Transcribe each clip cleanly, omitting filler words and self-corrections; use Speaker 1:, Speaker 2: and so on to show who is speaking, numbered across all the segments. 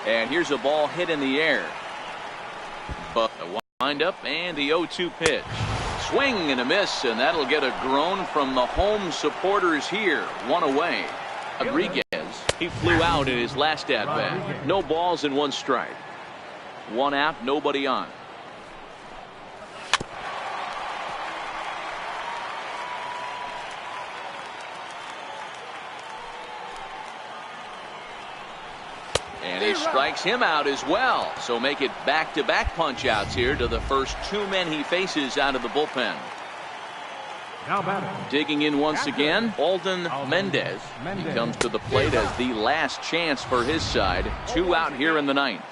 Speaker 1: And here's a ball hit in the air. But a wind-up and the 0-2 pitch. Swing and a miss, and that'll get a groan from the home supporters here. One away. Rodriguez, he flew out in his last at-bat. No balls and one strike. One out, nobody on. And he strikes him out as well. So make it back-to-back punch-outs here to the first two men he faces out of the bullpen. Digging in once again, Alden Mendez. He comes to the plate as the last chance for his side. Two out here in the ninth.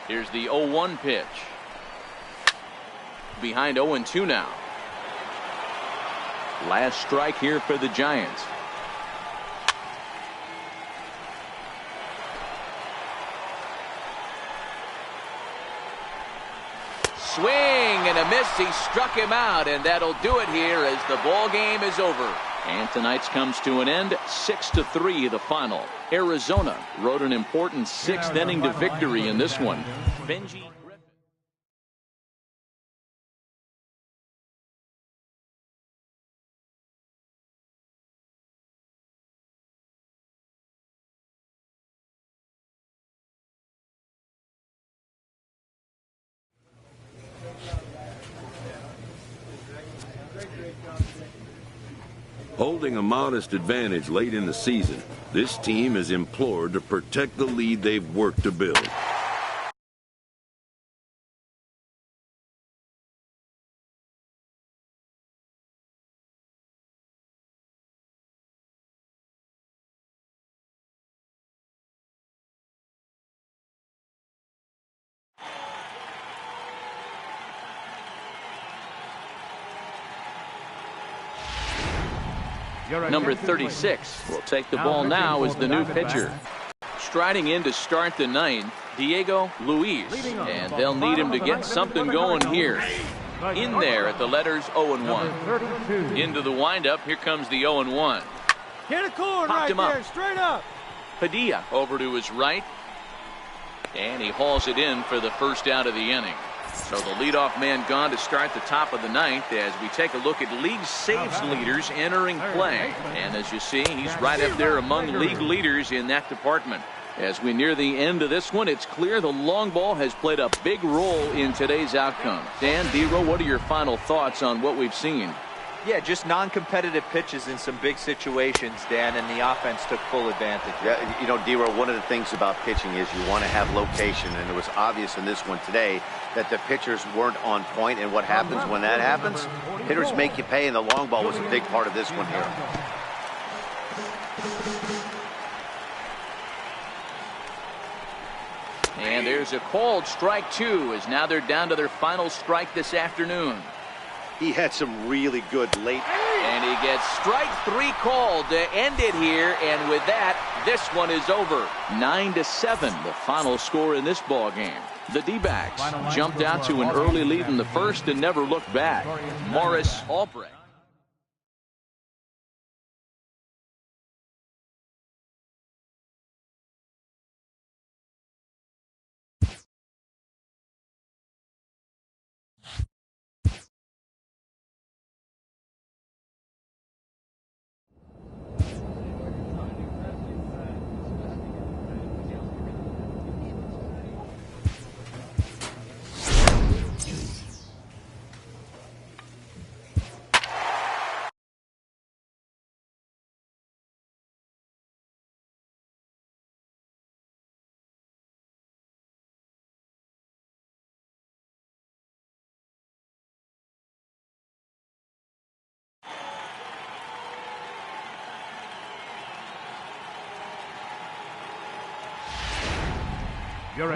Speaker 1: Here's the 0-1 pitch. Behind 0-2 now. Last strike here for the Giants. Swing and a miss. He struck him out, and that'll do it here as the ball game is over. And tonight's comes to an end. 6-3 the final. Arizona rode an important sixth inning to victory in this one. Benji.
Speaker 2: Holding a modest advantage late in the season, this team is implored to protect the lead they've worked to build.
Speaker 1: Number 36 will take the ball now as the new pitcher. Striding in to start the ninth, Diego Luis, and they'll need him to get something going here. In there at the letters 0-1. Into the windup, here comes the 0-1.
Speaker 3: Hit a corn right there, straight up.
Speaker 1: Padilla over to his right, and he hauls it in for the first out of the inning. So the leadoff man gone to start the top of the ninth as we take a look at league saves leaders entering play. And as you see, he's right up there among league leaders in that department. As we near the end of this one, it's clear the long ball has played a big role in today's outcome. Dan, Dero, what are your final thoughts on what we've seen?
Speaker 4: Yeah, just non-competitive pitches in some big situations, Dan, and the offense took full advantage.
Speaker 5: Yeah, you know, Dero, one of the things about pitching is you want to have location, and it was obvious in this one today that the pitchers weren't on point, and what happens when that happens? Hitters make you pay, and the long ball was a big part of this one here.
Speaker 1: And there's a called strike two, as now they're down to their final strike this afternoon.
Speaker 5: He had some really good late.
Speaker 1: And he gets strike three called to end it here. And with that, this one is over. 9-7, the final score in this ball game. The D-backs jumped out to an early lead in the first and never looked back. Morris Albrecht.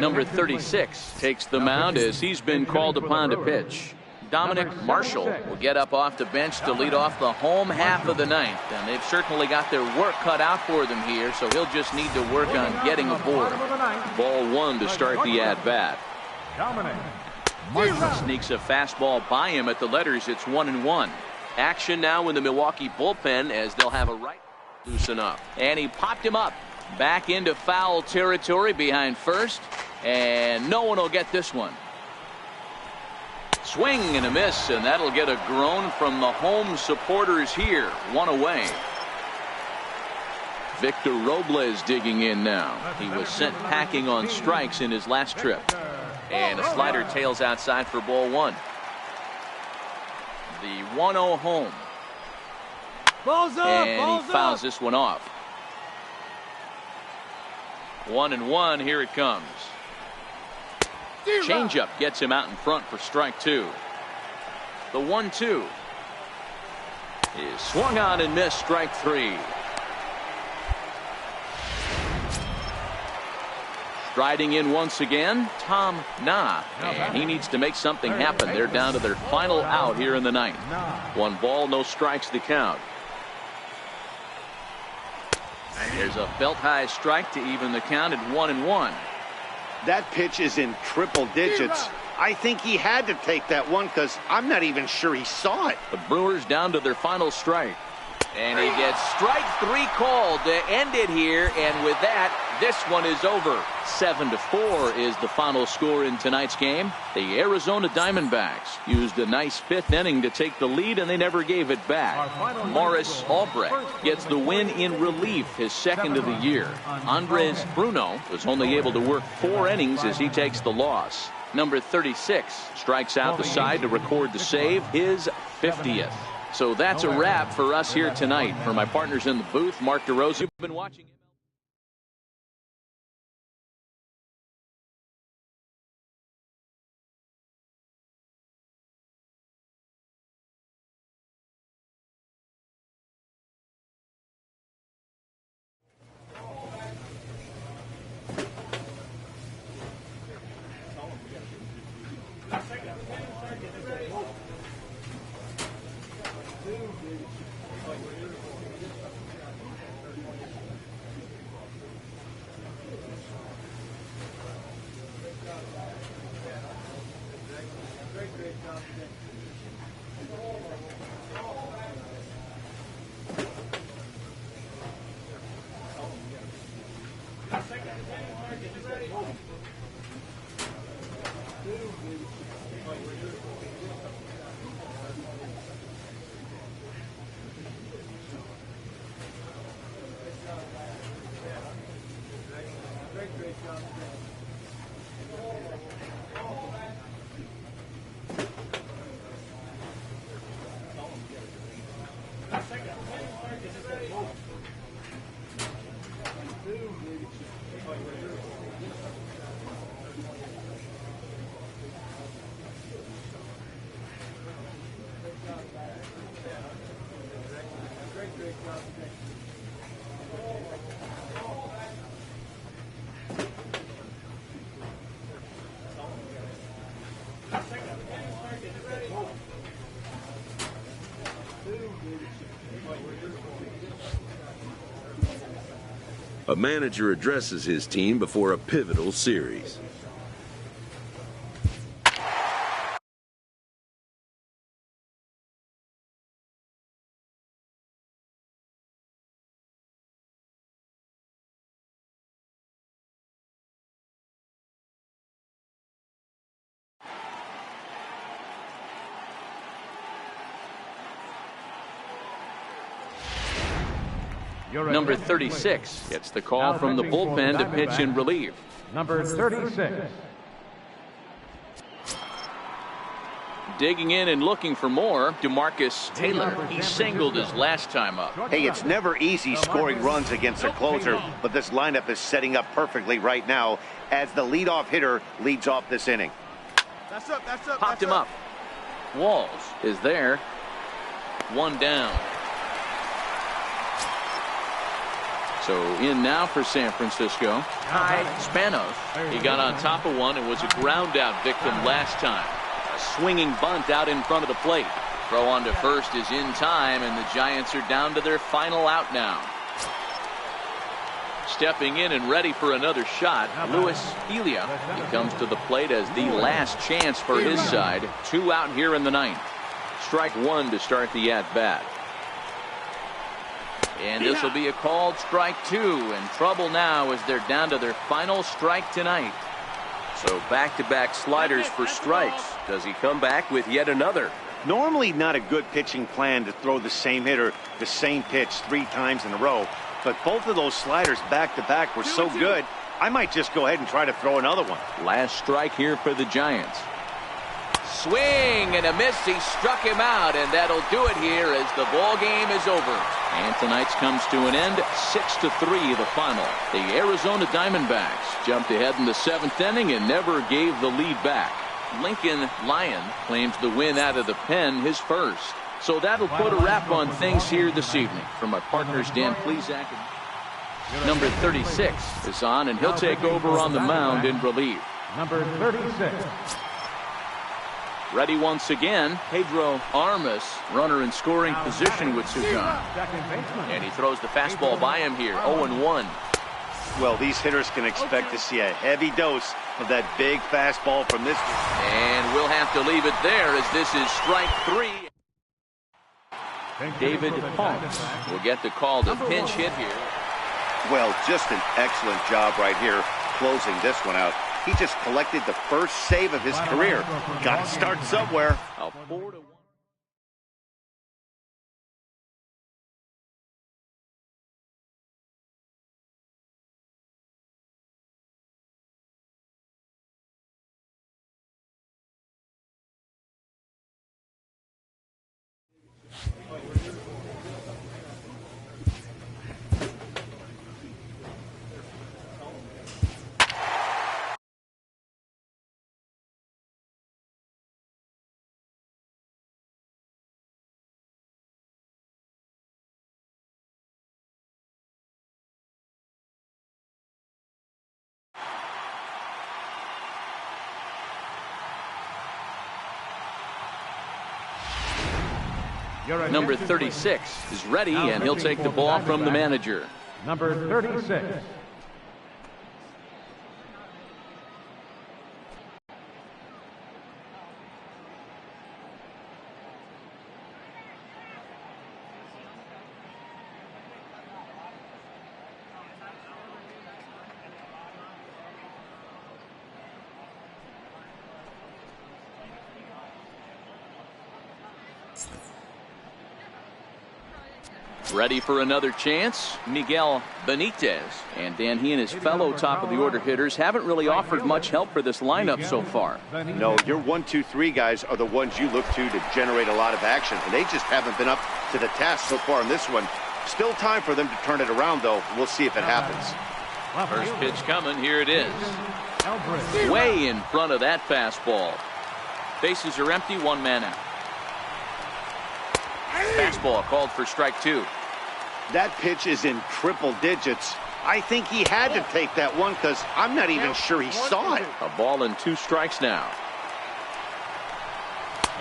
Speaker 1: Number 36 takes the mound as he's been called upon to pitch. Dominic Marshall will get up off the bench to lead off the home half of the ninth. And they've certainly got their work cut out for them here, so he'll just need to work on getting aboard. Ball one to start the at-bat. Marshall sneaks a fastball by him at the letters. It's 1-1. Action now in the Milwaukee bullpen as they'll have a right loosen up. And he popped him up. Back into foul territory behind first, and no one will get this one. Swing and a miss, and that'll get a groan from the home supporters here. One away. Victor Robles digging in now. He was sent packing on strikes in his last trip. And a slider tails outside for ball one. The 1-0 home.
Speaker 3: Balls up,
Speaker 1: and he fouls this one off. 1-1, here it comes. Changeup gets him out in front for strike two. The 1-2 is swung on and missed, strike three. Striding in once again, Tom Na, and he needs to make something happen. They're down to their final out here in the ninth. 1 ball, no strikes to count. There's a belt high strike to even the count at 1-1.
Speaker 5: That pitch is in triple digits. I think he had to take that one because I'm not even sure he saw it.
Speaker 1: The Brewers down to their final strike. And he gets strike three called to end it here. And with that, this one is over. 7-4 is the final score in tonight's game. The Arizona Diamondbacks used a nice 5th inning to take the lead, and they never gave it back. Morris Albrecht gets the win in relief, his 2nd of the year. Andres Bruno was only able to work 4 innings as he takes the loss. Number 36 strikes out the side to record the save, his 50th. So that's a wrap for us here tonight. For my partners in the booth, Mark DeRosa, you've been watching.
Speaker 2: A manager addresses his team before a pivotal series.
Speaker 1: Number 36 gets the call from the bullpen to pitch in relief.
Speaker 3: Number 36.
Speaker 1: Digging in and looking for more, DeMarcus Taylor. He singled his last time up.
Speaker 5: Hey, it's never easy scoring runs against a closer, but this lineup is setting up perfectly right now as the leadoff hitter leads off this inning.
Speaker 3: That's up, that's up.
Speaker 1: Popped him up. Walls is there. 1 down. So in now for San Francisco, Ty Spanos. He got on top of one and was a ground out victim last time. A swinging bunt out in front of the plate. Throw on to first is in time, and the Giants are down to their final out now. Stepping in and ready for another shot, Luis Elia. He comes to the plate as the last chance for his side. 2 out here in the ninth. Strike 1 to start the at-bat. And this will be a called strike 2, and trouble now as they're down to their final strike tonight.
Speaker 6: So back-to-back sliders for strikes. Does he come back with yet another?
Speaker 5: Normally not a good pitching plan to throw the same hitter the same pitch 3 times in a row, but both of those sliders back-to-back were so good, I might just go ahead and try to throw another one.
Speaker 1: Last strike here for the Giants. Swing and a miss. He struck him out, and that'll do it here as the ball game is over. And tonight's comes to an end. 6-3 the final. The Arizona Diamondbacks jumped ahead in the 7th inning and never gave the lead back. Lincoln Lyon claims the win out of the pen, his first. So that'll put a wrap on things here this evening. From our partners Dan Plesac, number 36 is on, and he'll take over on the mound in relief.
Speaker 3: Number 36.
Speaker 1: Ready once again, Pedro Armas, runner in scoring position with Sugan. And he throws the fastball by him here, 0-1.
Speaker 5: Well, these hitters can expect to see a heavy dose of that big fastball from this.
Speaker 1: And we'll have to leave it there as this is strike 3. David Ponce will get the call to pinch hit here.
Speaker 5: Well, just an excellent job right here closing this one out. He just collected the first save of his career. Got to start somewhere.
Speaker 1: A 4-1. Number 36 is ready, and he'll take the ball from the manager.
Speaker 3: Number 36.
Speaker 1: Ready for another chance, Miguel Benitez. And Dan, he and his fellow top-of-the-order hitters haven't really offered much help for this lineup so far.
Speaker 5: No, your 1, 2, 3 guys are the ones you look to generate a lot of action, and they just haven't been up to the task so far in this one. Still time for them to turn it around, though. We'll see if it happens.
Speaker 1: First pitch coming. Here it is. Way in front of that fastball. Bases are empty, 1 man out. Fastball called for strike 2.
Speaker 5: That pitch is in triple digits. I think he had to take that one because I'm not even sure he saw it.
Speaker 1: A ball and 2 strikes now.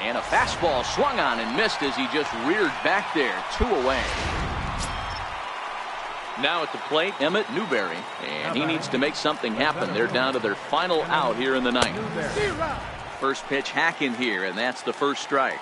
Speaker 1: And a fastball swung on and missed as he just reared back there. 2 away. Now at the plate, Emmett Newberry. And he needs to make something happen. They're down to their final out here in the 9th. First pitch hack in here, and that's the first strike.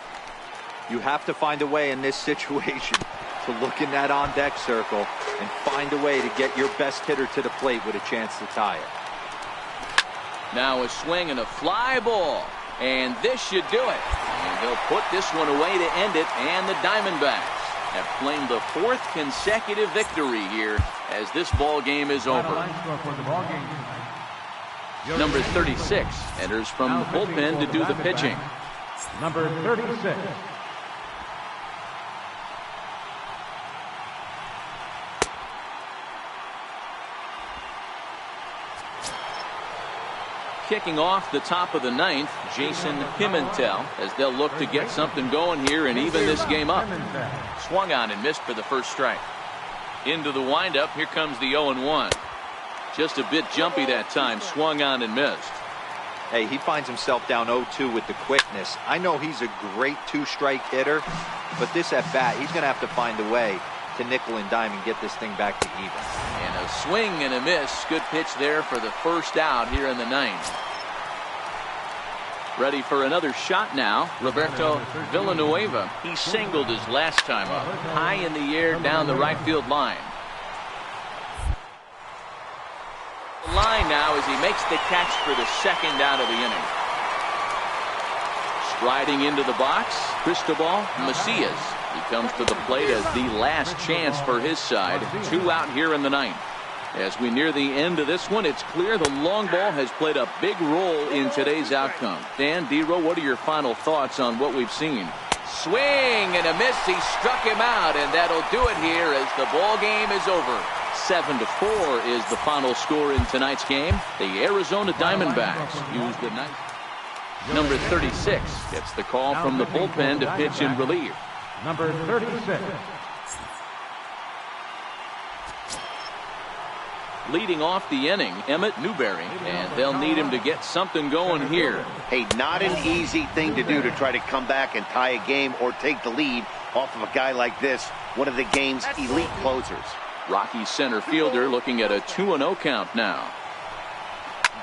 Speaker 4: You have to find a way in this situation to look in that on-deck circle and find a way to get your best hitter to the plate with a chance to tie it.
Speaker 1: Now a swing and a fly ball. And this should do it. And he'll put this one away to end it. And the Diamondbacks have claimed the 4th consecutive victory here as this ball game is over. Number 36 enters from the bullpen to do the pitching.
Speaker 3: Number 36.
Speaker 1: Kicking off the top of the 9th, Jason Pimentel, as they'll look to get something going here and even this game up. Swung on and missed for the first strike. Into the windup, here comes the 0-1. Just a bit jumpy that time, swung on and missed.
Speaker 4: Hey, he finds himself down 0-2 with the quickness. I know he's a great 2-strike hitter, but this at bat, he's going to have to find a way to nickel and dime and get this thing back to even.
Speaker 1: And a swing and a miss. Good pitch there for the first out here in the 9th. Ready for another shot now. Roberto Villanueva. He singled his last time up. High in the air down the right field line. The line now as he makes the catch for the second out of the inning. Striding into the box, Cristobal Macias. He comes to the plate as the last chance for his side. 2 out here in the ninth. As we near the end of this one, it's clear the long ball has played a big role in today's outcome. Dan, D-Row, what are your final thoughts on what we've seen? Swing and a miss. He struck him out, and that'll do it here as the ball game is over. 7-4 is the final score in tonight's game. The Arizona Diamondbacks use the ninth. Number 36 gets the call from the bullpen to pitch in relief.
Speaker 3: Number 36.
Speaker 1: Leading off the inning, Emmett Newberry, and they'll need him to get something going here.
Speaker 5: Hey, not an easy thing to do to try to come back and tie a game or take the lead off of a guy like this, one of the game's elite closers.
Speaker 1: Rocky center fielder looking at a 2-0 count now.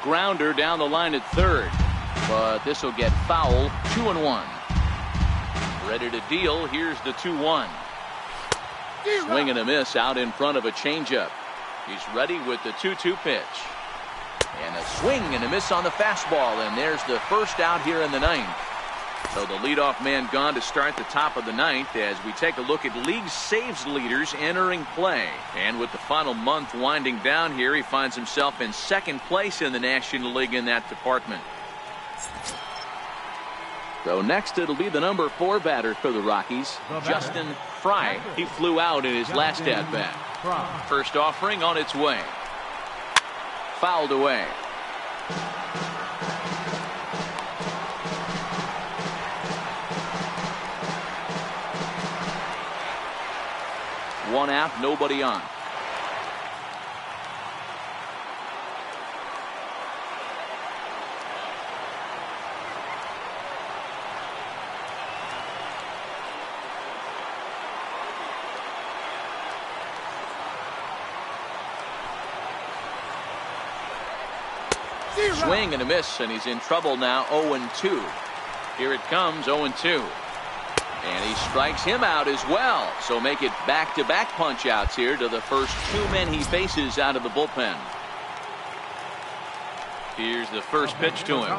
Speaker 1: Grounder down the line at third, but this will get foul. 2-1. Ready to deal. Here's the 2-1. Swing and a miss out in front of a changeup. He's ready with the 2-2 pitch. And a swing and a miss on the fastball, and there's the first out here in the ninth. So the leadoff man gone to start the top of the ninth as we take a look at league saves leaders entering play. And with the final month winding down here, he finds himself in second place in the National League in that department. So next it'll be the number 4 batter for the Rockies, Justin Fry. He flew out in his last at-bat. First offering on its way. Fouled away. One out, nobody on. Swing and a miss, and he's in trouble now. 0-2. Here it comes, 0-2. And he strikes him out as well. So make it back-to-back punch-outs here to the first 2 men he faces out of the bullpen. Here's the first pitch to him.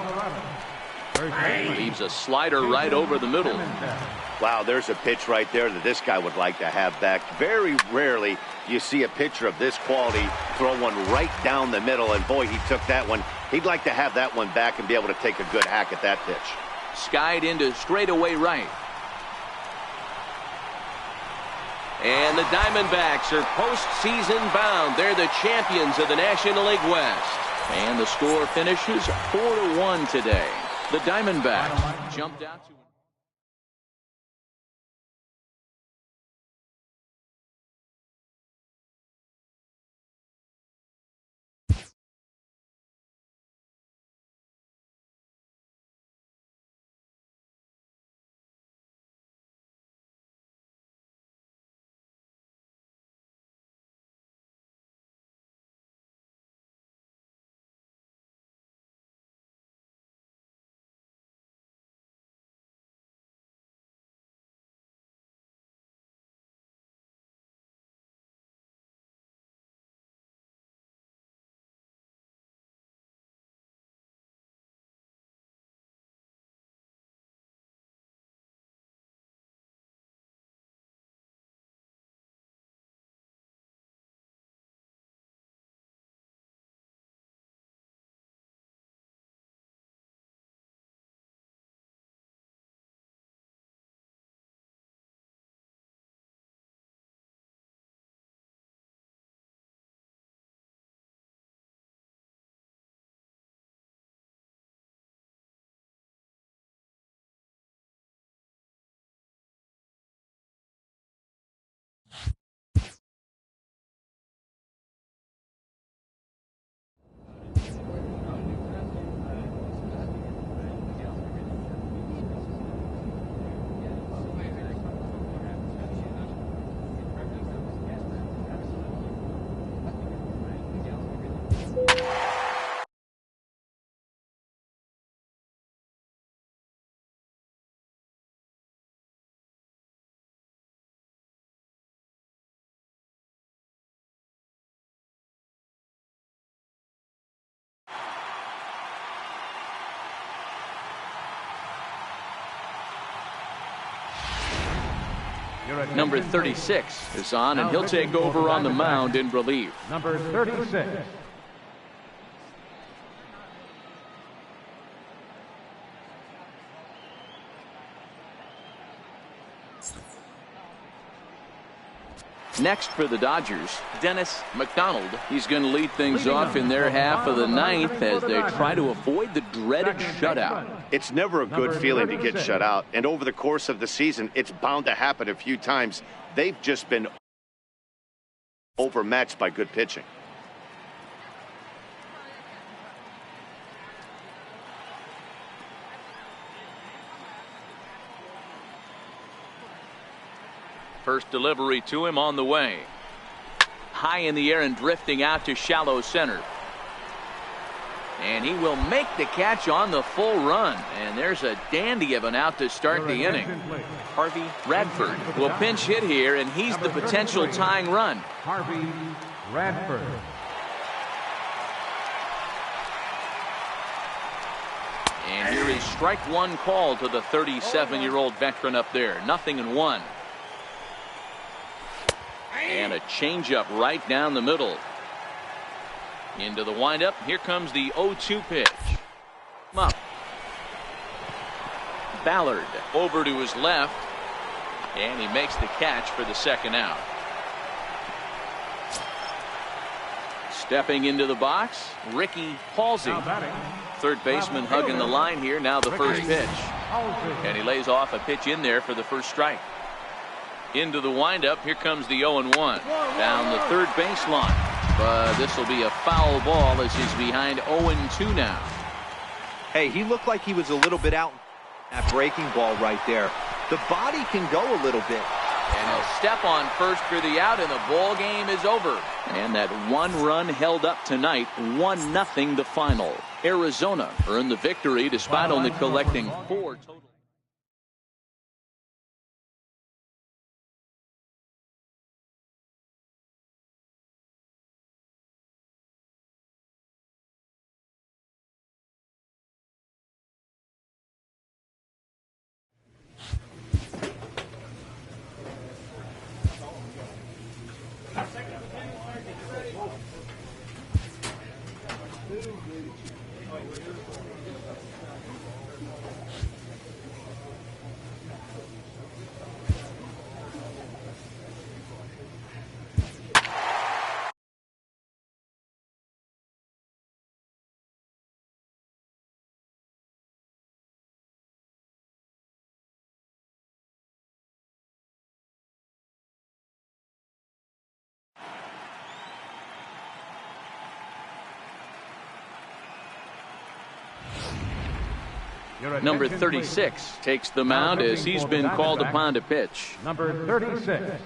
Speaker 1: Leaves a slider right over the middle.
Speaker 5: Wow, there's a pitch right there that this guy would like to have back. Very rarely you see a pitcher of this quality throw one right down the middle, and boy, he took that one. He'd like to have that one back and be able to take a good hack at that pitch.
Speaker 1: Skied into straightaway right. And the Diamondbacks are postseason bound. They're the champions of the National League West. And the score finishes 4-1 today. The Diamondbacks jumped out to Number 36 is on, and he'll take over on the mound in relief.
Speaker 3: Number 36.
Speaker 1: Next for the Dodgers, Dennis McDonald. He's going to lead things off in their half of the ninth as they try to avoid the dreaded shutout.
Speaker 5: It's never a good feeling to get shut out, and over the course of the season, it's bound to happen a few times. They've just been overmatched by good pitching.
Speaker 1: First delivery to him on the way. High in the air and drifting out to shallow center. And he will make the catch on the full run. And there's a dandy of an out to start the inning. Harvey Radford will pinch hit here, and he's the potential tying run.
Speaker 3: Harvey Radford.
Speaker 1: And here is strike one call to the 37-year-old veteran up there. 0-1. And a changeup right down the middle. Into the windup. Here comes the 0-2 pitch. Up. Ballard over to his left. And he makes the catch for the second out. Stepping into the box, Ricky Halsey. Third baseman hugging the line here. Now the first pitch. And he lays off a pitch in there for the first strike. Into the windup. Here comes the 0-1 down the third baseline, but this will be a foul ball as he's behind 0-2 now.
Speaker 4: Hey, he looked like he was a little bit out. That breaking ball right there. The body can go a little bit.
Speaker 1: And he'll step on first for the out, and the ball game is over. And that one run held up tonight. 1-0 the final. Arizona earned the victory despite only collecting 4 total. Number 36 takes the mound as he's been called upon to pitch.
Speaker 3: Number 36.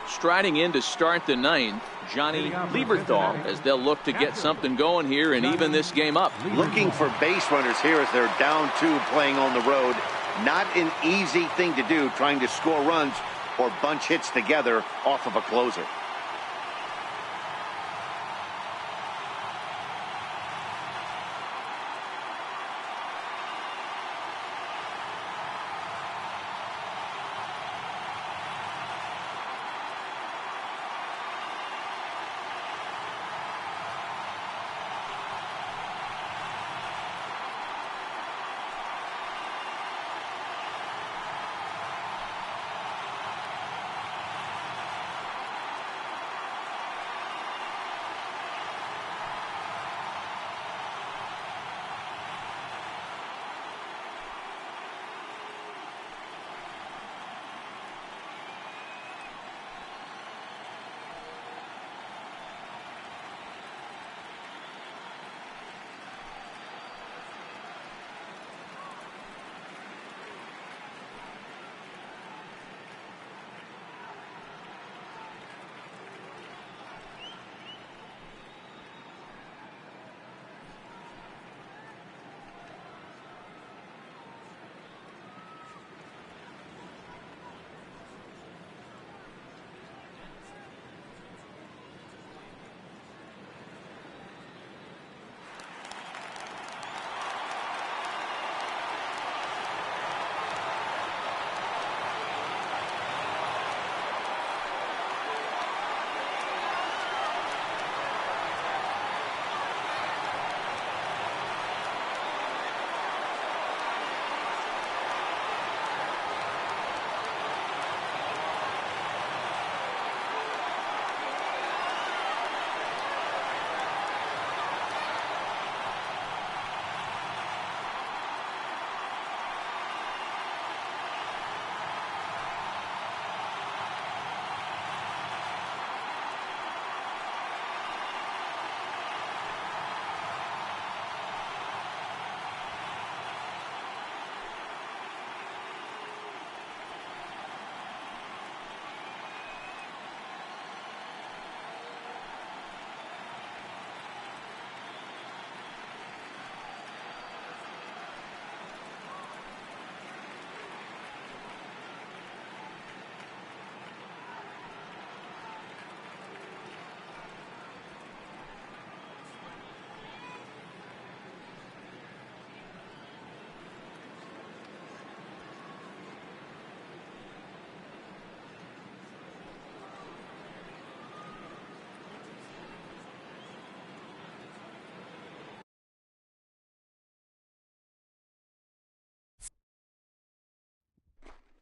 Speaker 1: Striding in to start the ninth, Johnny Lieberthal, as they'll look to get something going here and even this game up.
Speaker 5: Looking for base runners here as they're down 2 playing on the road. Not an easy thing to do, trying to score runs or bunch hits together off of a closer.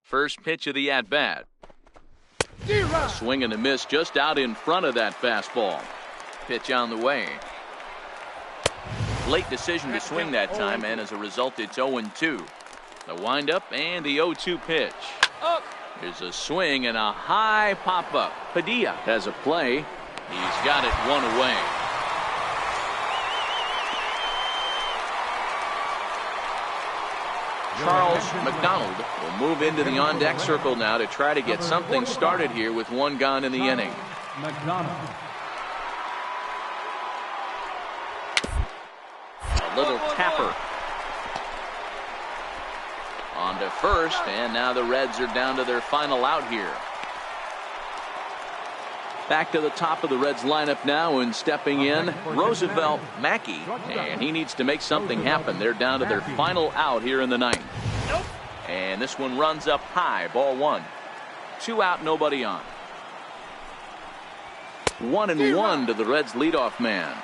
Speaker 1: First pitch of the at-bat. A swing and a miss just out in front of that fastball. Pitch on the way. Late decision to swing that time, and as a result, it's 0-2. The windup and the 0-2 pitch. Here's a swing and a high pop-up. Padilla has a play. He's got it one away. Charles McDonald will move into the on-deck circle now to try to get something started here with one gone in the inning.
Speaker 3: McDonald.
Speaker 1: A little tapper. On to first, and now the Reds are down to their final out here. Back to the top of the Reds lineup now, and stepping in, Roosevelt Mackey, and he needs to make something happen. They're down to their final out here in the ninth. And this one runs up high, ball one. 2 out, nobody on. 1-1 to the Reds leadoff man.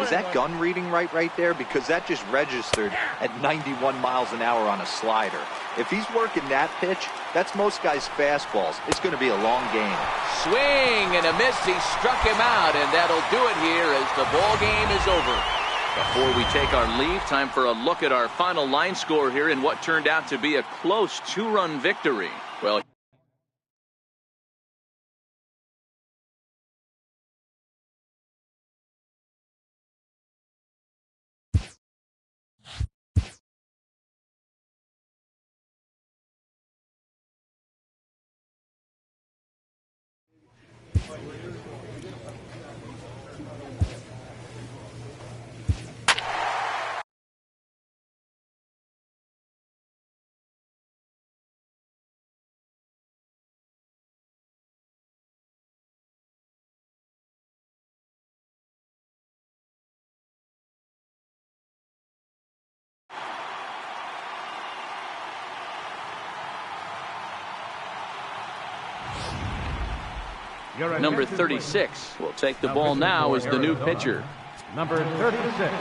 Speaker 4: Is that gun reading right there? Because that just registered at 91 miles an hour on a slider. If he's working that pitch, that's most guys' fastballs. It's going to be a long game.
Speaker 1: Swing and a miss. He struck him out, and that'll do it here as the ball game is over. Before we take our leave, time for a look at our final line score here in what turned out to be a close 2-run victory. Well, number 36 will take the ball now as the new pitcher.
Speaker 3: Number 36.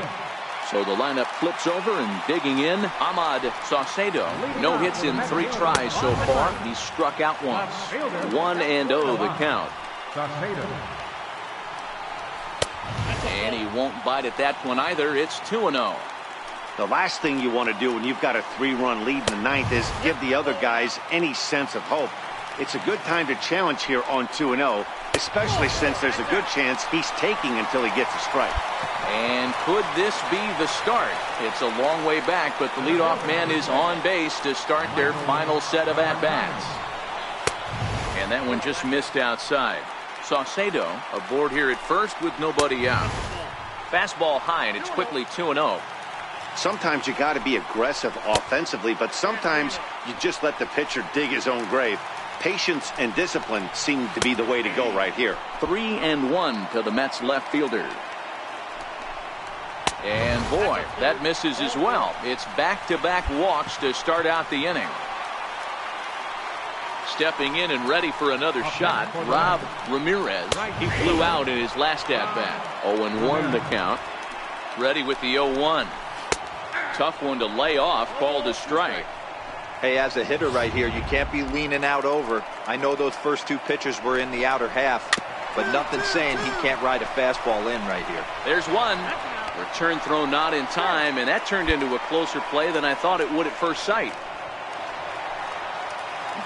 Speaker 1: So the lineup flips over, and digging in, Ahmad Saucedo. No hits in 3 tries so far. He's struck out once. 1-0 the count.
Speaker 3: Saucedo.
Speaker 1: And he won't bite at that one either. It's 2-0.
Speaker 5: The last thing you want to do when you've got a 3-run lead in the ninth is give the other guys any sense of hope. It's a good time to challenge here on 2-0, especially since there's a good chance he's taking until he gets a strike.
Speaker 1: And could this be the start? It's a long way back, but the leadoff man is on base to start their final set of at-bats. And that one just missed outside. Saucedo aboard here at first with nobody out. Fastball high, and it's quickly 2-0.
Speaker 5: Sometimes you got to be aggressive offensively, but sometimes you just let the pitcher dig his own grave. Patience and discipline seem to be the way to go right here.
Speaker 1: 3-1 to the Mets left fielder. And boy, that misses as well. It's back-to-back walks to start out the inning. Stepping in and ready for another shot, Rob Ramirez. He flew out in his last at-bat. 0-1 the count. Ready with the 0-1. Tough one to lay off, called a strike.
Speaker 4: Hey, as a hitter right here, you can't be leaning out over. I know those first 2 pitches were in the outer half, but nothing saying he can't ride a fastball in right here.
Speaker 1: There's one. Return throw not in time, and that turned into a closer play than I thought it would at first sight.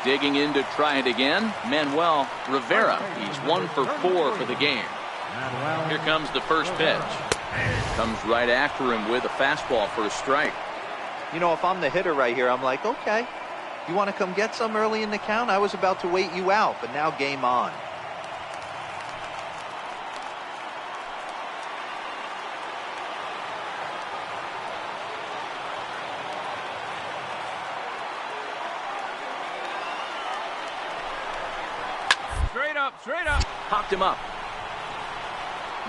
Speaker 1: Digging in to try it again, Manuel Rivera. He's 1 for 4 for the game. Here comes the first pitch. Comes right after him with a fastball for a strike.
Speaker 4: You know, if I'm the hitter right here, I'm like, okay, you want to come get some early in the count? I was about to wait you out, but now game on.
Speaker 1: Straight up. Popped him up.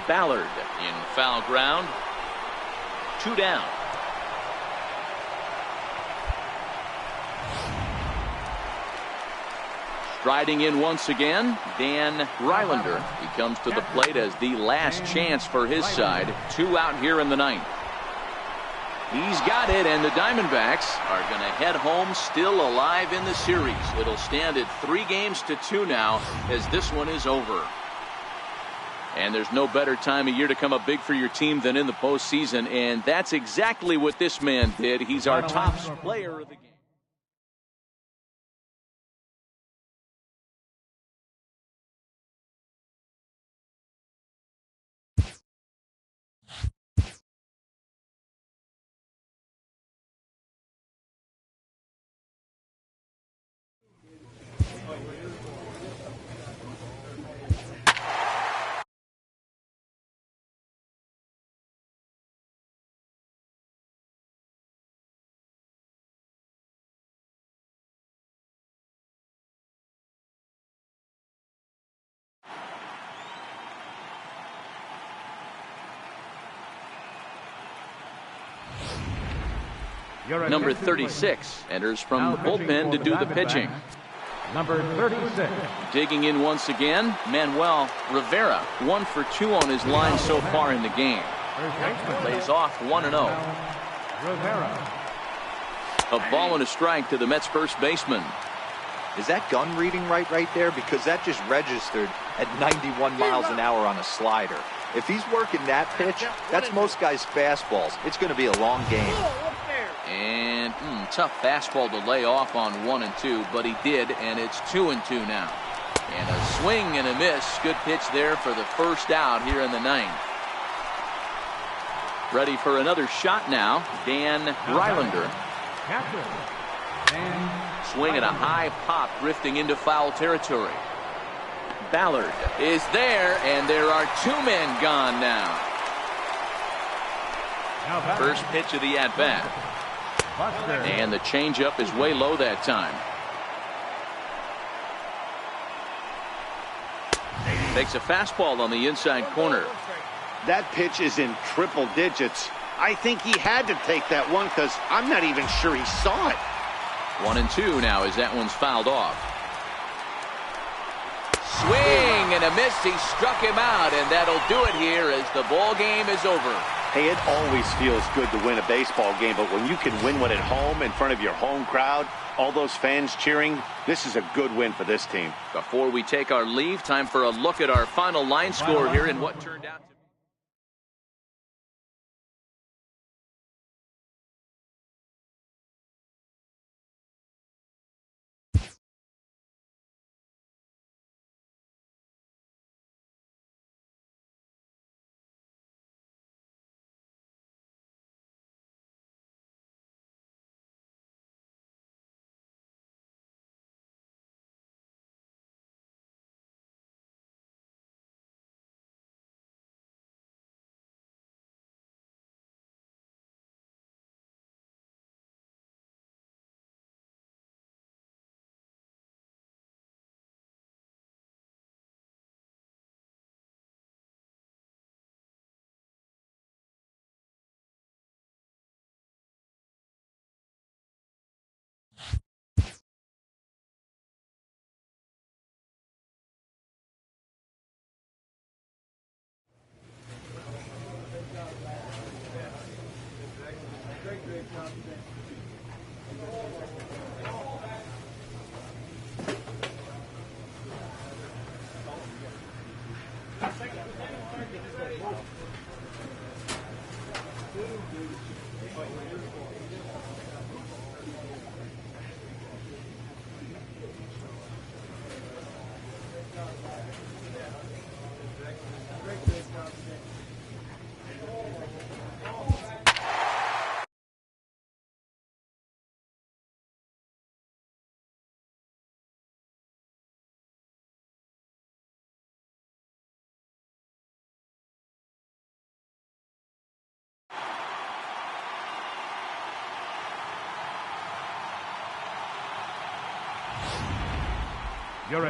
Speaker 1: Ballard in foul ground. 2 down. Striding in once again, Dan Rylander. He comes to the plate as the last chance for his side. 2 out here in the ninth. He's got it, and the Diamondbacks are going to head home still alive in the series. It'll stand at 3-2 now as this one is over. And there's no better time of year to come up big for your team than in the postseason, and that's exactly what this man did. He's our top player of the game. Number 36 enters from the bullpen to do the pitching.
Speaker 3: Number 36.
Speaker 1: Digging in once again, Manuel Rivera, 1 for 2 on his line so far in the game. Lays off 1-0.
Speaker 3: Rivera.
Speaker 1: A ball and a strike to the Mets first baseman.
Speaker 4: Is that gun reading right there? Because that just registered at 91 miles an hour on a slider. If he's working that pitch, that's most guys' fastballs. It's going to be a long game.
Speaker 1: And tough fastball to lay off on 1 and 2, but he did, and it's 2 and 2 now. And a swing and a miss. Good pitch there for the first out here in the 9th. Ready for another shot now, Dan Rylander. Swinging a high pop, drifting into foul territory. Ballard is there, and there are 2 men gone now. First pitch of the at-bat. And the changeup is way low that time. Takes a fastball on the inside corner.
Speaker 5: That pitch is in triple digits. I think he had to take that one because I'm not even sure he saw it.
Speaker 1: 1 and 2 now as that one's fouled off. Swing and a miss. He struck him out, and that'll do it here as the ball game is over.
Speaker 5: Hey, it always feels good to win a baseball game, but when you can win one at home in front of your home crowd, all those fans cheering, this is a good win for this team.
Speaker 1: Before we take our leave, time for a look at our final line score here and what turned out to be.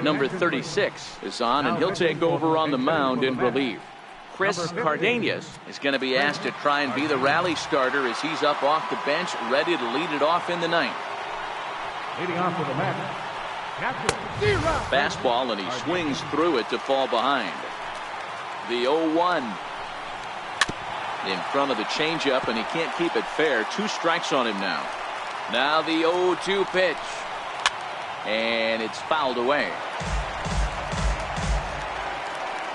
Speaker 1: Number 36 is on, and he'll take over on the mound in relief. Chris Cardenas is going to be asked to try and be the rally starter as he's up off the bench, ready to lead it off in the 9th.
Speaker 3: Leading off for the Mets,
Speaker 1: fastball, and he swings through it to fall behind. The 0-1. In front of the changeup, and he can't keep it fair. 2 strikes on him now. Now the 0-2 pitch. And it's fouled away.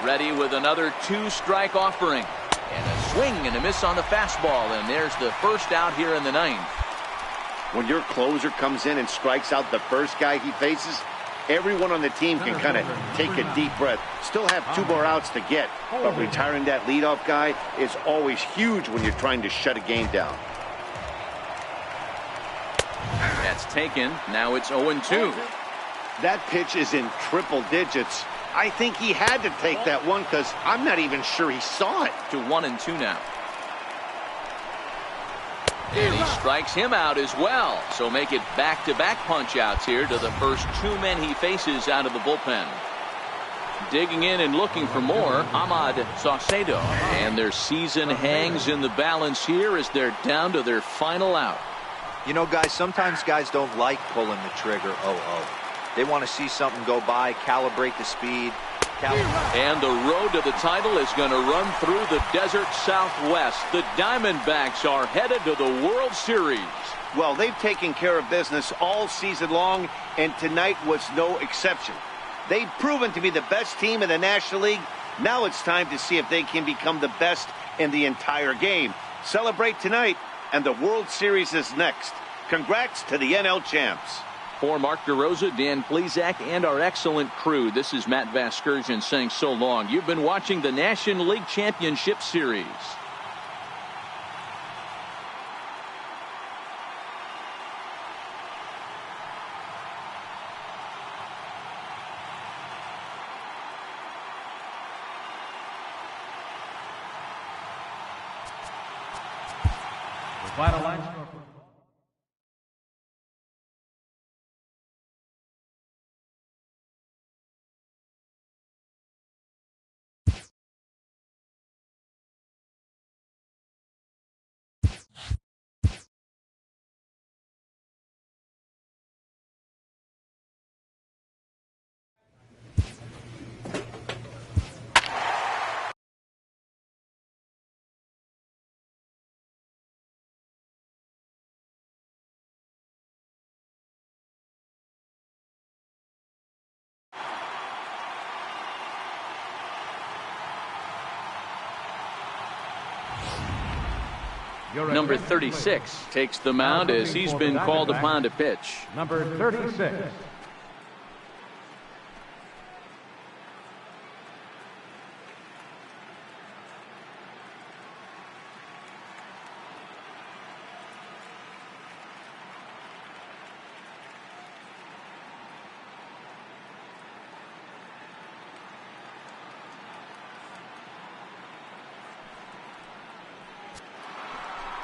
Speaker 1: Ready with another 2-strike offering. And a swing and a miss on the fastball. And there's the first out here in the 9th.
Speaker 5: When your closer comes in and strikes out the first guy he faces, everyone on the team can kind of take a deep breath. Still have 2 more outs to get, but retiring that leadoff guy is always huge when you're trying to shut a game down.
Speaker 1: That's taken. Now it's 0-2.
Speaker 5: That pitch is in triple digits. I think he had to take that one because I'm not even sure he saw it.
Speaker 1: To 1-2 now. And he strikes him out as well. So make it back-to-back punch-outs here to the first 2 men he faces out of the bullpen. Digging in and looking for more, Ahmad Saucedo. And their season hangs in the balance here as they're down to their final out.
Speaker 4: You know, guys, sometimes guys don't like pulling the trigger 0-0. They want to see something go by, calibrate the speed.
Speaker 1: And the road to the title is going to run through the desert Southwest. The Diamondbacks are headed to the World Series.
Speaker 5: Well, they've taken care of business all season long, and tonight was no exception. They've proven to be the best team in the National League. Now it's time to see if they can become the best in the entire game. Celebrate tonight, and the World Series is next. Congrats to the NL champs.
Speaker 1: For Mark DeRosa, Dan Plesac, and our excellent crew, this is Matt Vasgersian saying so long. You've been watching the National League Championship Series.
Speaker 3: The final line score.
Speaker 1: Number 36 takes the mound as he's been called upon to pitch.
Speaker 3: Number 36.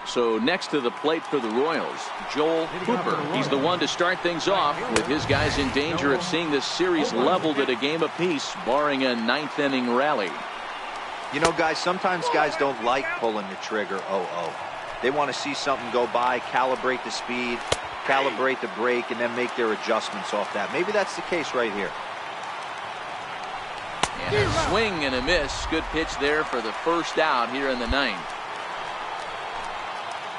Speaker 1: So next to the plate for the Royals, Joel Cooper. He's the one to start things off with his guys in danger of seeing this series leveled at a game apiece, barring a 9th inning rally.
Speaker 4: You know, guys, sometimes guys don't like pulling the trigger 0-0. They want to see something go by, calibrate the speed, calibrate the break, and then make their adjustments off that. Maybe that's the case right here.
Speaker 1: And a swing and a miss. Good pitch there for the first out here in the 9th.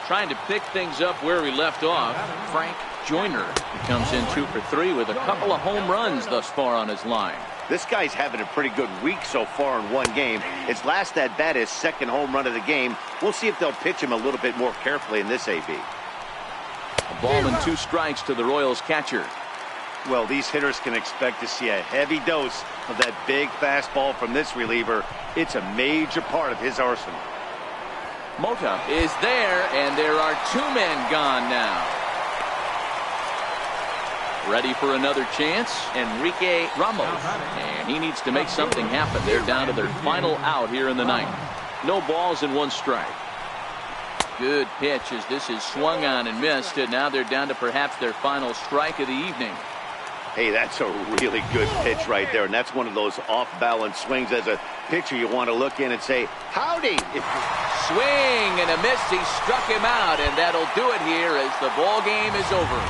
Speaker 1: Trying to pick things up where we left off, Frank Joyner. He comes in 2 for 3 with a couple of home runs thus far on his line.
Speaker 5: This guy's having a pretty good week so far in one game. His last at bat, his 2nd home run of the game. We'll see if they'll pitch him a little bit more carefully in this AB.
Speaker 1: A ball and 2 strikes to the Royals catcher.
Speaker 5: Well, these hitters can expect to see a heavy dose of that big fastball from this reliever. It's a major part of his arsenal.
Speaker 1: Mota is there, and there are 2 men gone now. Ready for another chance, Enrique Ramos. And he needs to make something happen. They're down to their final out here in the 9th. No balls and 1 strike. Good pitch as this is swung on and missed, and now they're down to perhaps their final strike of the evening.
Speaker 5: Hey, that's a really good pitch right there, and that's one of those off-balance swings. As a pitcher, you want to look in and say, howdy.
Speaker 1: Swing and a miss. He struck him out, and that'll do it here as the ball game is over.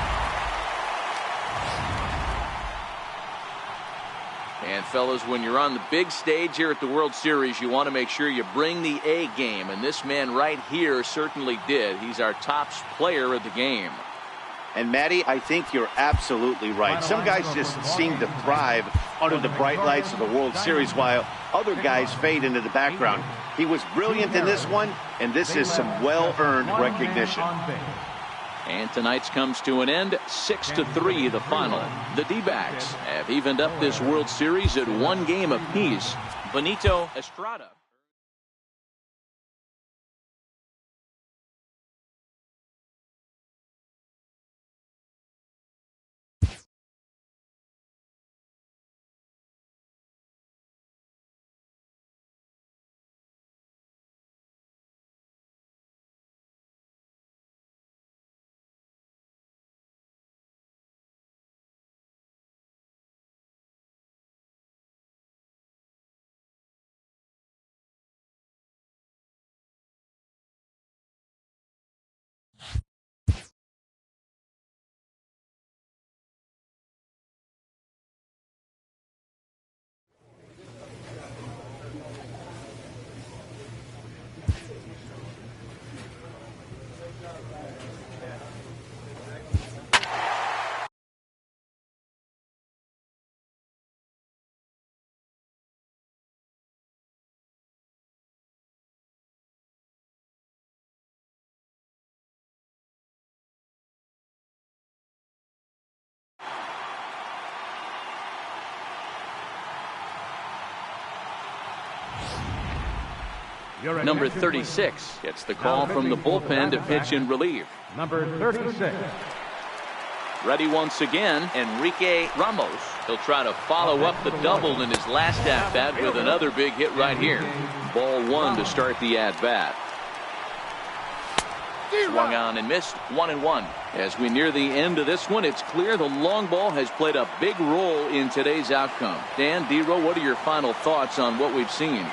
Speaker 1: And fellas, when you're on the big stage here at the World Series, you want to make sure you bring the A game. And this man right here certainly did. He's our top player of the game.
Speaker 5: And Matty, I think you're absolutely right. Some guys just seem to thrive under the bright lights of the World Series while other guys fade into the background. He was brilliant in this one, and this is some well-earned recognition.
Speaker 1: And tonight's comes to an end, 6-3 the final. The D-backs have evened up this World Series at 1 game apiece. Benito Estrada. Number 36 gets the call from the bullpen to pitch in relief.
Speaker 3: Number 36.
Speaker 1: Ready once again, Enrique Ramos. He'll try to follow up the double in his last at-bat with another big hit right here. Ball 1 to start the at-bat. Swung on and missed, 1-1. As we near the end of this one, it's clear the long ball has played a big role in today's outcome. Dan, D-Row, what are your final thoughts on what we've seen?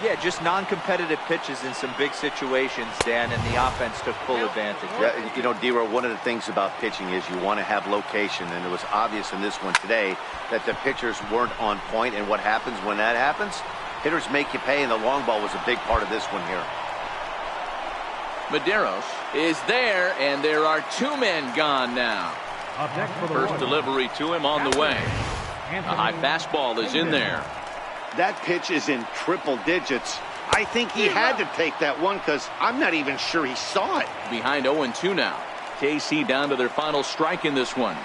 Speaker 4: Yeah, just non-competitive pitches in some big situations, Dan, and the offense took full advantage.
Speaker 5: Yeah, you know, D-Row, one of the things about pitching is you want to have location, and it was obvious in this one today that the pitchers weren't on point, and what happens when that happens? Hitters make you pay, and the long ball was a big part of this one here.
Speaker 1: Medeiros is there, and there are 2 men gone now. First delivery to him on the way. A high fastball is in there.
Speaker 5: That pitch is in triple digits. I think he had to take that one because I'm not even sure he saw it.
Speaker 1: Behind 0-2 now. KC down to their final strike in this one.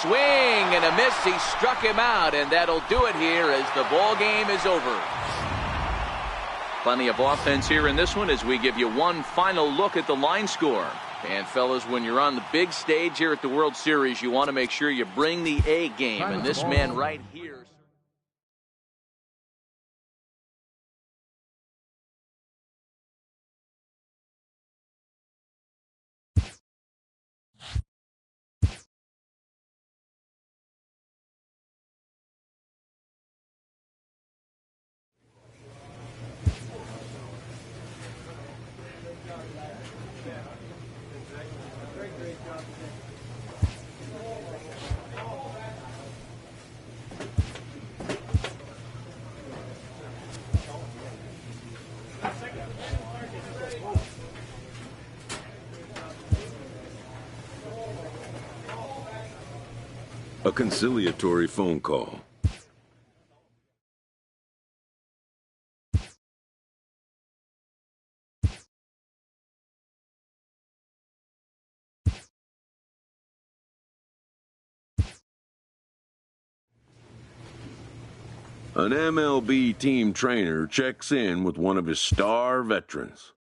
Speaker 1: Swing and a miss. He struck him out, and that'll do it here as the ball game is over. Plenty of offense here in this one as we give you one final look at the line score. And fellas, when you're on the big stage here at the World Series, you want to make sure you bring the A game. And this man right here.
Speaker 2: A conciliatory phone call. An MLB team trainer checks in with one of his star veterans.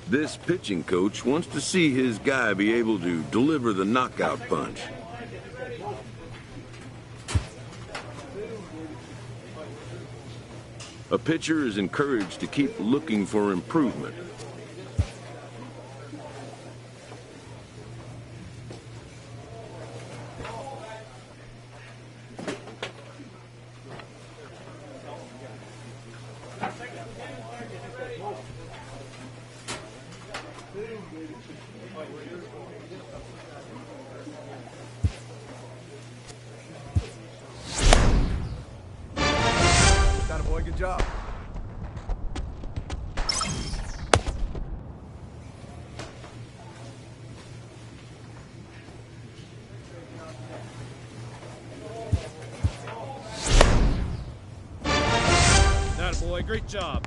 Speaker 2: This pitching coach wants to see his guy be able to deliver the knockout punch. A pitcher is encouraged to keep looking for improvement.
Speaker 3: Boy, good job. Boy, great job.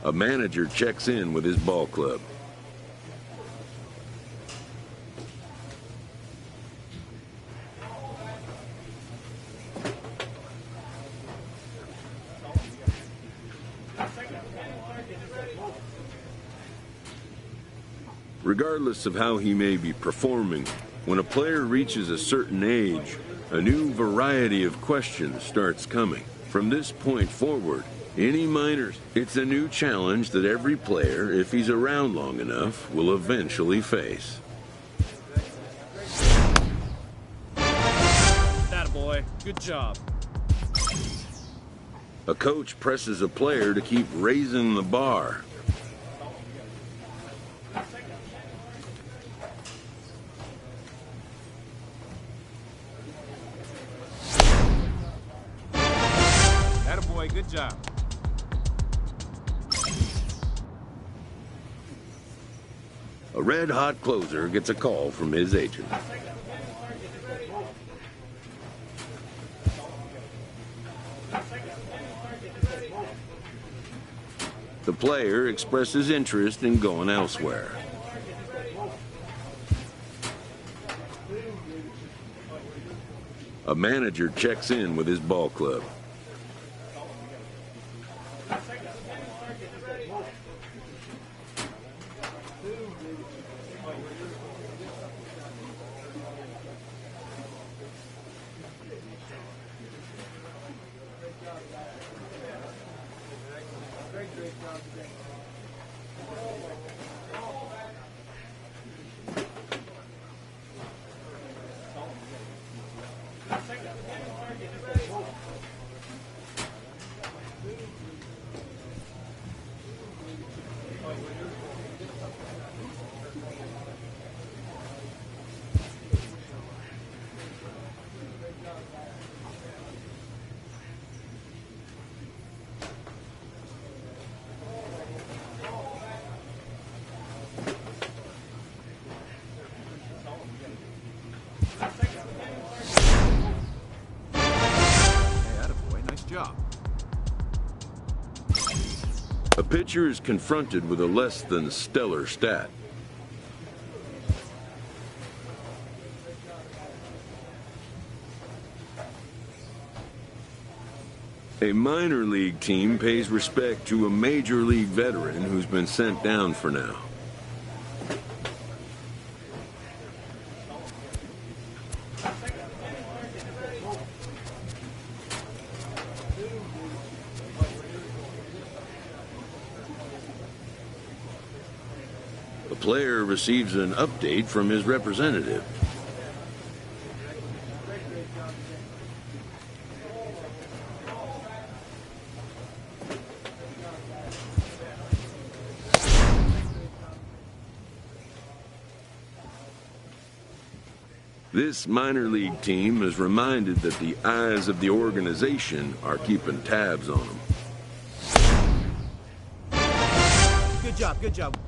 Speaker 2: A manager checks in with his ball club. Regardless of how he may be performing, when a player reaches a certain age, a new variety of questions starts coming. From this point forward, Any minors? It's a new challenge that every player, if he's around long enough, will eventually face.
Speaker 3: Attaboy. Good job.
Speaker 2: A coach presses a player to keep raising the bar.
Speaker 3: Attaboy. Good job.
Speaker 2: A red-hot closer gets a call from his agent. The player expresses interest in going elsewhere. A manager checks in with his ball club. A pitcher is confronted with a less than stellar stat. A minor league team pays respect to a major league veteran who's been sent down for now. The player receives an update from his representative. This minor league team is reminded that the eyes of the organization are keeping tabs on them.
Speaker 3: Good job, good job.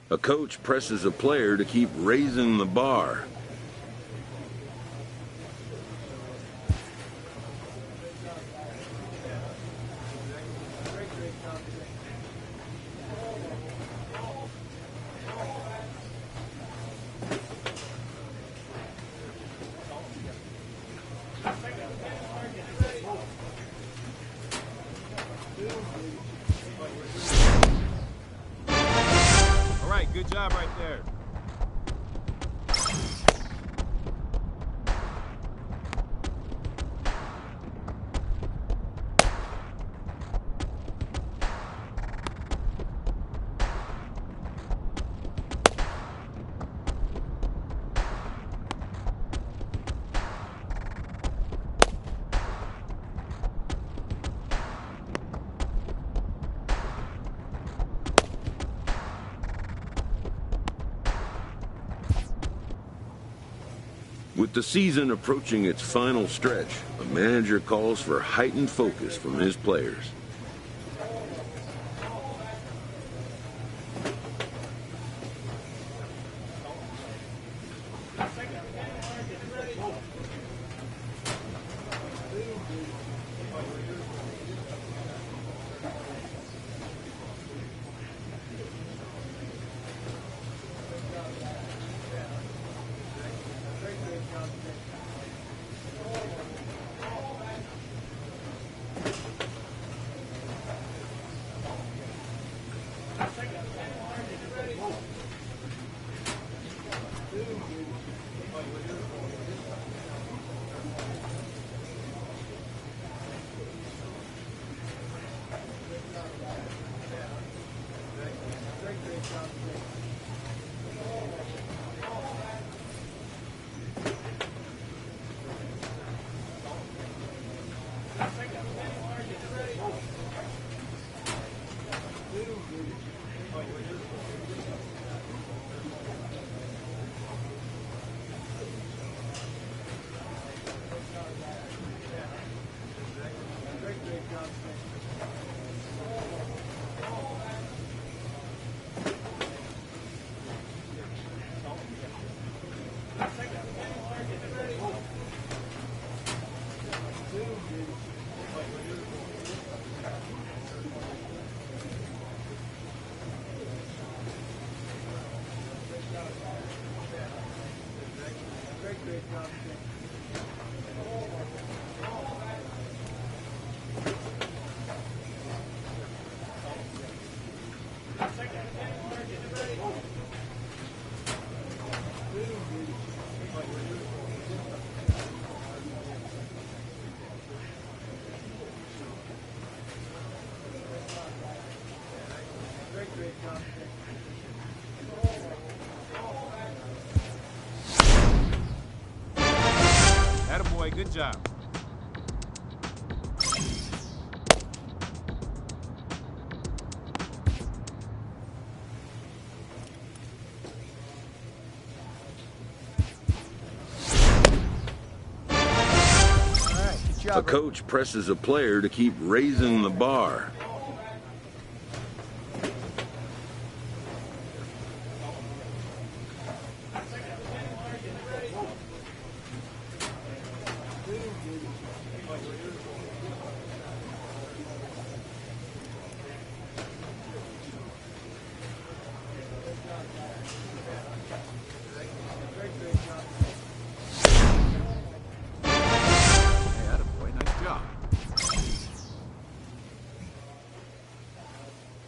Speaker 2: A coach presses a player to keep raising the bar.
Speaker 3: Good job right there.
Speaker 2: With the season approaching its final stretch, a manager calls for heightened focus from his players.
Speaker 3: Attaboy, good job.
Speaker 2: A coach presses a player to keep raising the bar.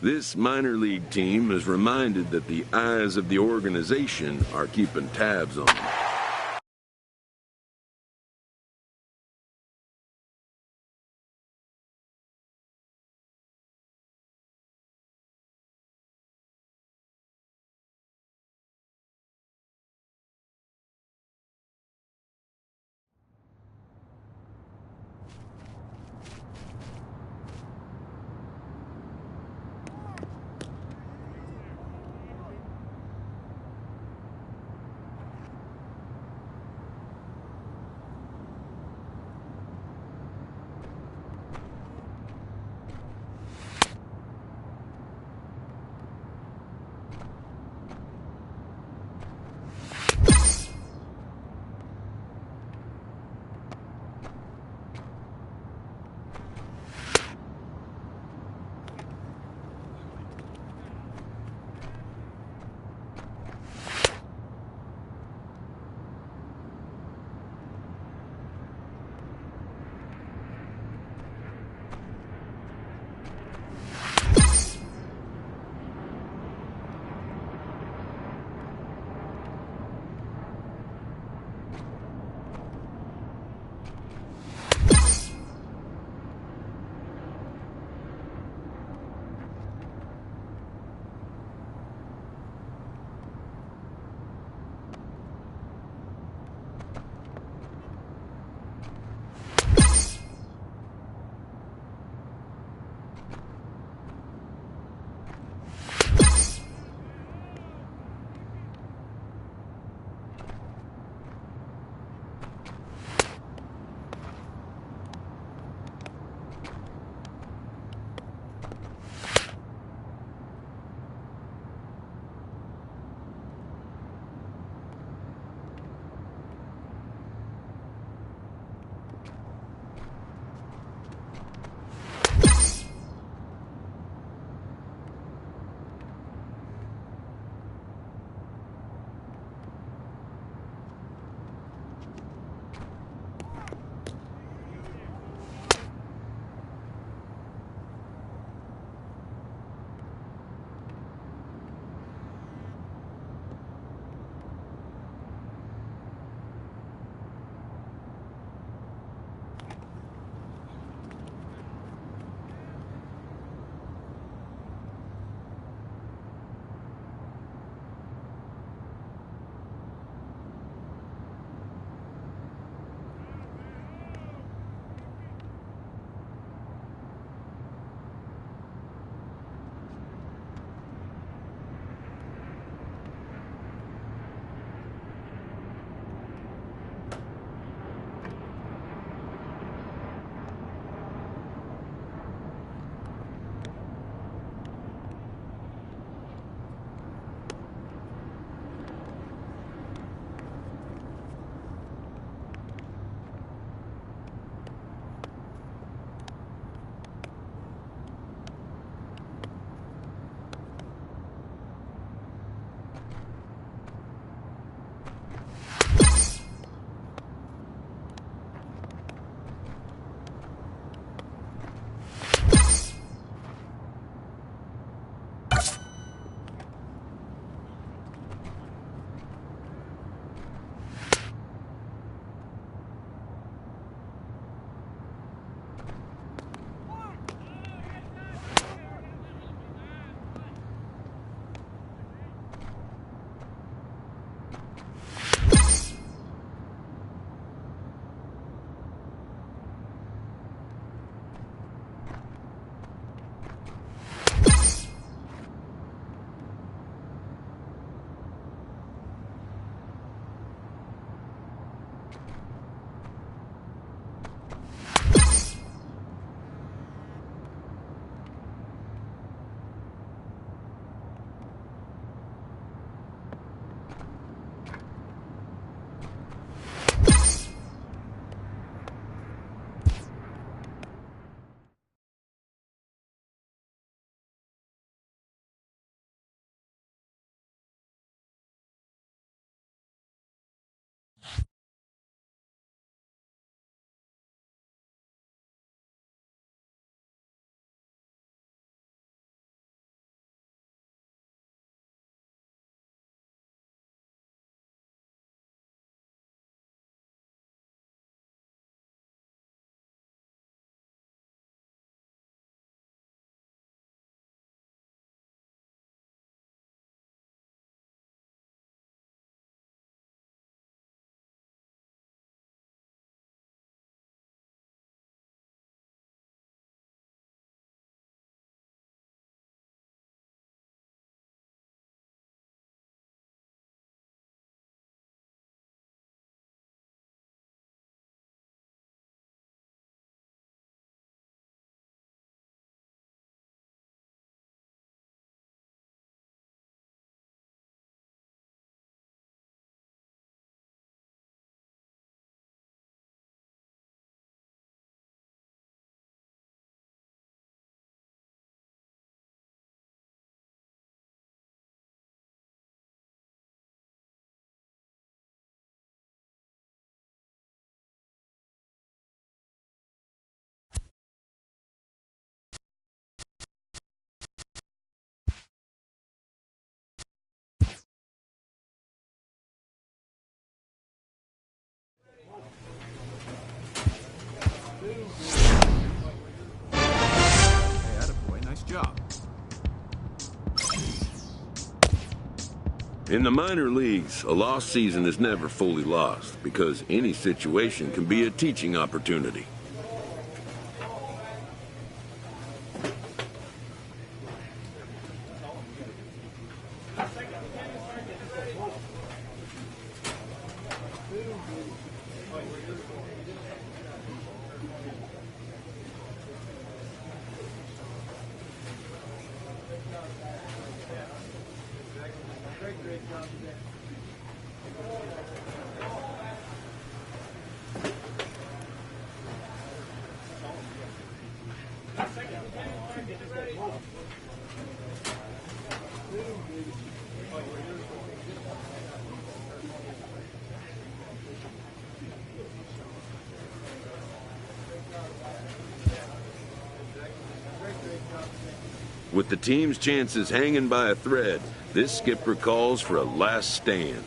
Speaker 2: This minor league team is reminded that the eyes of the organization are keeping tabs on them. In the minor leagues, a lost season is never fully lost because any situation can be a teaching opportunity. With the team's chances hanging by a thread, this skipper calls for a last stand.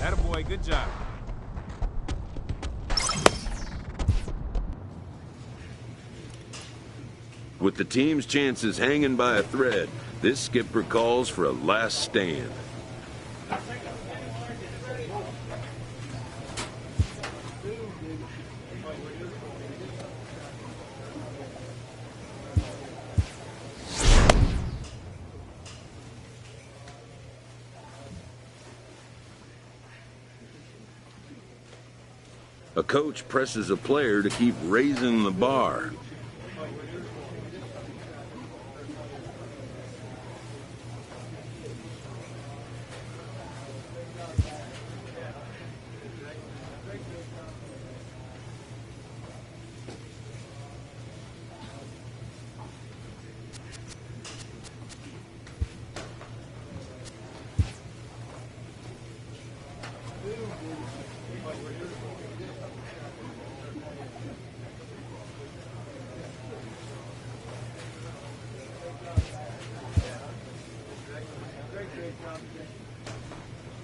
Speaker 3: Attaboy, good job.
Speaker 2: With the team's chances hanging by a thread, this skipper calls for a last stand. A coach presses a player to keep raising the bar.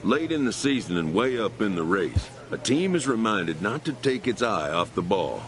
Speaker 2: Late in the season and way up in the race, a team is reminded not to take its eye off the ball.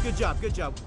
Speaker 3: Good job, good job.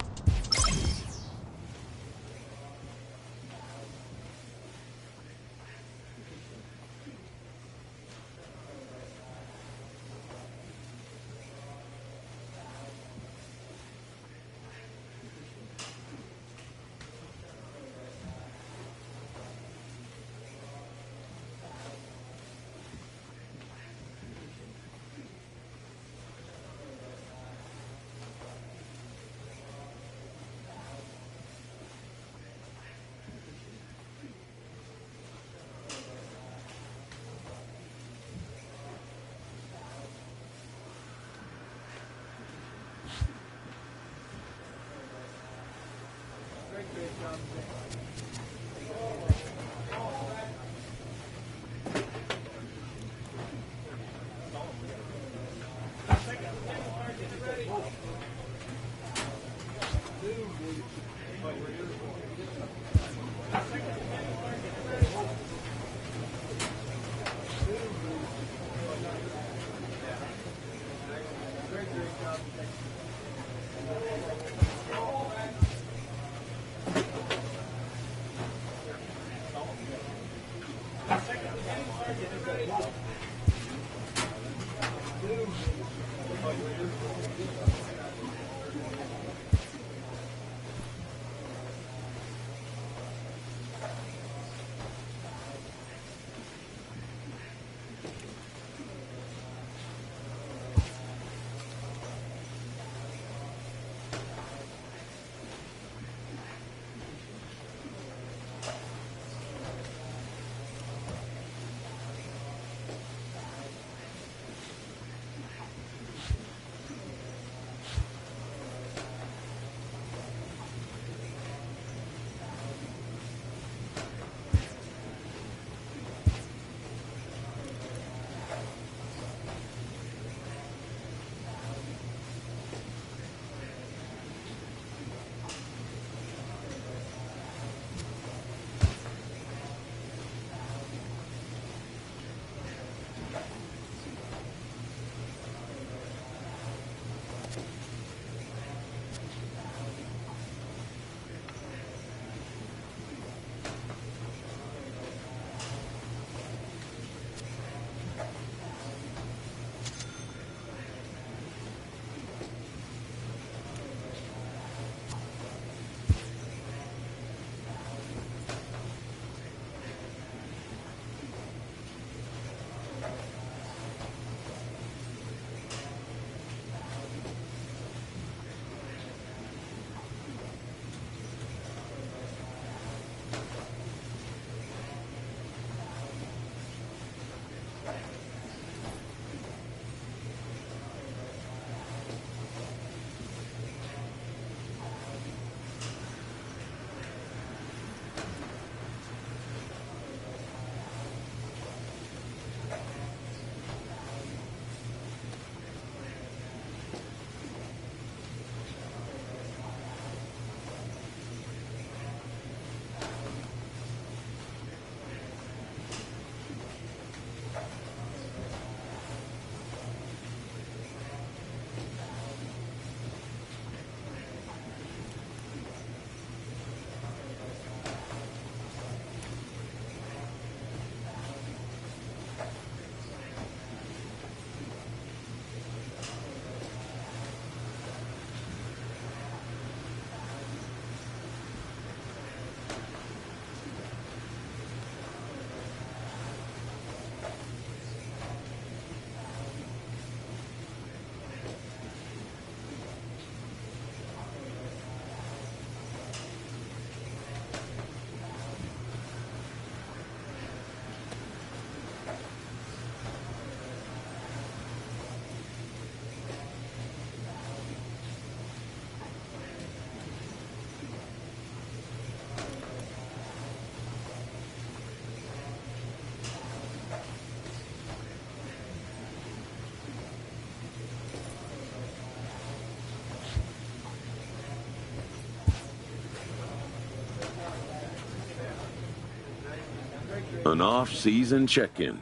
Speaker 2: An off-season check-in.